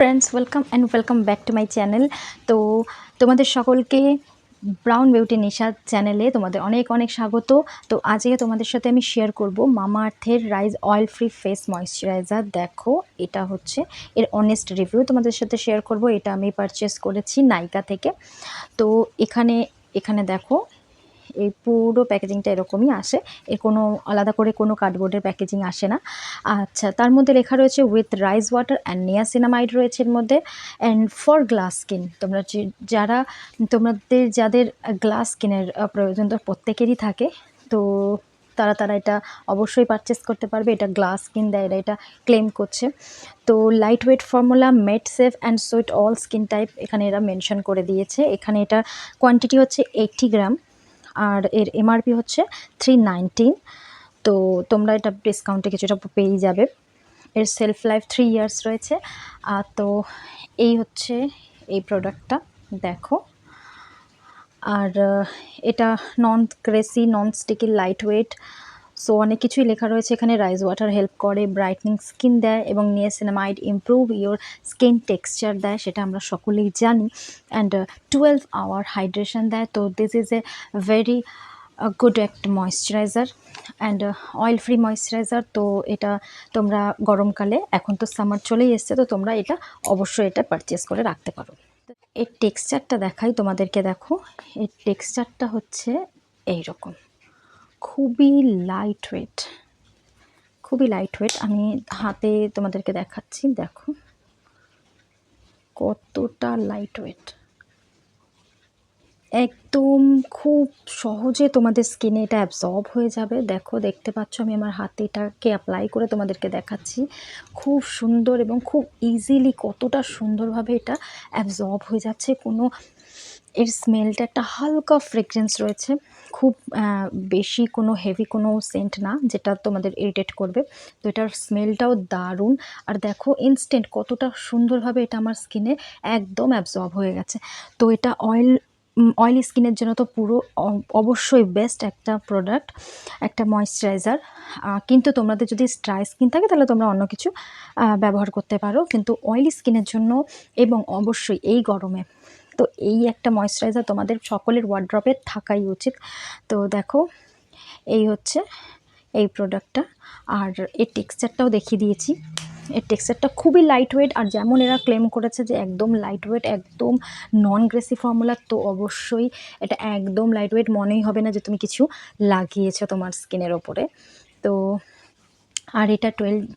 Friends welcome back to my channel. তো তোমাদের সকলকে ব্রাউন বিউটি নিশা চ্যানেলে তোমাদের অনেক অনেক স্বাগত। তো আজকে তোমাদের সাথে আমি শেয়ার করব মামা আর্থের rise oil free face moisturiser. দেখো, এটা হচ্ছে এর অনেস্ট রিভিউ তোমাদের সাথে শেয়ার করব। এটা আমি পারচেস করেছি নাইকা থেকে। তো এখানে দেখো, এই পুরো প্যাকেজিংটা এরকমই আসে, এর কোনো আলাদা করে কোনো কার্ডবোর্ডের প্যাকেজিং আসে না। আচ্ছা, তার মধ্যে লেখা রয়েছে with rice water and niacinamide রয়েছে এর মধ্যে, অ্যান্ড ফর গ্লাস স্কিন। যাদের গ্লাস স্কিনের প্রয়োজন তো প্রত্যেকেরই থাকে, তো তারা এটা অবশ্যই পারচেস করতে পারবে। এটা গ্লাস স্কিন দেয়, এটা ক্লেম করছে। তো light weight formula, made safe and sweet all skin type এখানে এরা মেনশন করে দিয়েছে। এখানে এটা কোয়ান্টিটি হচ্ছে 80 গ্রাম, আর এর এমআরপি হচ্ছে 319। তো তোমরা এটা ডিসকাউন্টে কিছুটা পেয়ে যাবে। এর সেলফ লাইফ 3 ইয়ার্স রয়েছে। তো এই হচ্ছে এই প্রোডাক্টটা, দেখো। আর এটা নন Gracie, non sticky, light weight, so অনেক কিছুই লেখা রয়েছে এখানে। রাইস ওয়াটার হেল্প করে, ব্রাইটনিং স্কিন দেয়, এবং niacinamide improve your skin texture দেয়, সেটা আমরা সকলেই জানি। অ্যান্ড 12 আওয়ার হাইড্রেশন দেয়। তো this is a very good একটা moisturiser and oil free moisturiser. তো এটা তোমরা গরমকালে, এখন তো সামার চলেই এসছে, তো তোমরা এটা অবশ্যই এটা পারচেস করে রাখতে পারো। এর টেক্সচারটা দেখাই তোমাদেরকে। দেখো, এর টেক্সচারটা হচ্ছে এইরকম, খুবই লাইট ওয়েট, খুবই লাইট ওয়েট। আমি হাতে তোমাদেরকে দেখাচ্ছি, দেখো কতটা লাইট ওয়েট। একদম খুব সহজে তোমাদের স্কিনে এটা অ্যাবজর্ব হয়ে যাবে। দেখো, দেখতে পাচ্ছ আমি আমার হাতে এটাকে অ্যাপ্লাই করে তোমাদেরকে দেখাচ্ছি। খুব সুন্দর এবং খুব ইজিলি কতটা সুন্দরভাবে এটা অ্যাবজর্ব হয়ে যাচ্ছে। এর স্মেলটা একটা হালকা ফ্রেগরেন্স রয়েছে, খুব বেশি কোনো হেভি কোনো সেন্ট না যেটা তোমাদের ইরিটেট করবে। তো এটার স্মেলটাও দারুণ। আর দেখো ইনস্ট্যান্ট কতটা সুন্দরভাবে এটা আমার স্কিনে একদম অ্যাবজর্ব হয়ে গেছে। তো এটা অয়েলি স্কিনের জন্য তো পুরো অবশ্যই বেস্ট একটা প্রোডাক্ট, একটা ময়শ্চারাইজার। কিন্তু তোমাদের যদি ড্রাই স্কিন থাকে তাহলে তোমরা অন্য কিছু ব্যবহার করতে পারো, কিন্তু অয়েলি স্কিনের জন্য এবং অবশ্যই এই গরমে তো এই একটা ময়শ্চারাইজার তোমাদের সকলের ওয়ার্ড্রপে থাকাই উচিত। তো দেখো, এই হচ্ছে এই প্রোডাক্টটা। আর এর টেক্সচারটাও দেখিয়ে দিয়েছি। এর টেক্সচারটা খুবই লাইট ওয়েট, আর যেমন এরা ক্লেম করেছে যে একদম লাইট ওয়েট, একদম নন গ্রেসি ফর্মুলা, তো অবশ্যই এটা একদম লাইট ওয়েট, মনেই হবে না যে তুমি কিছু লাগিয়েছো তোমার স্কিনের ওপরে। তো আর এটা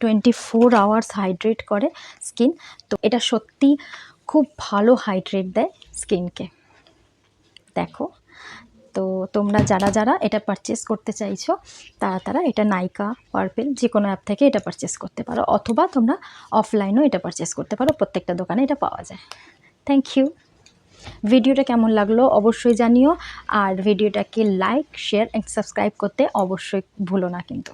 24 আওয়ার্স হাইড্রেট করে স্কিন। তো এটা সত্যি খুব ভালো হাইড্রেট দেয় স্কিনকে। দেখো, তো তোমরা যারা এটা পারচেস করতে চাইছো তারা এটা নাইকা, পার্পেল যে কোনো অ্যাপ থেকে এটা পারচেস করতে পারো, অথবা তোমরা অফলাইনেও এটা পারচেস করতে পারো, প্রত্যেকটা দোকানে এটা পাওয়া যায়। Thank you. ভিডিওটা কেমন লাগলো অবশ্যই জানিও, আর ভিডিওটাকে লাইক, শেয়ার অ্যান্ড সাবস্ক্রাইব করতে অবশ্যই ভুলো না কিন্তু।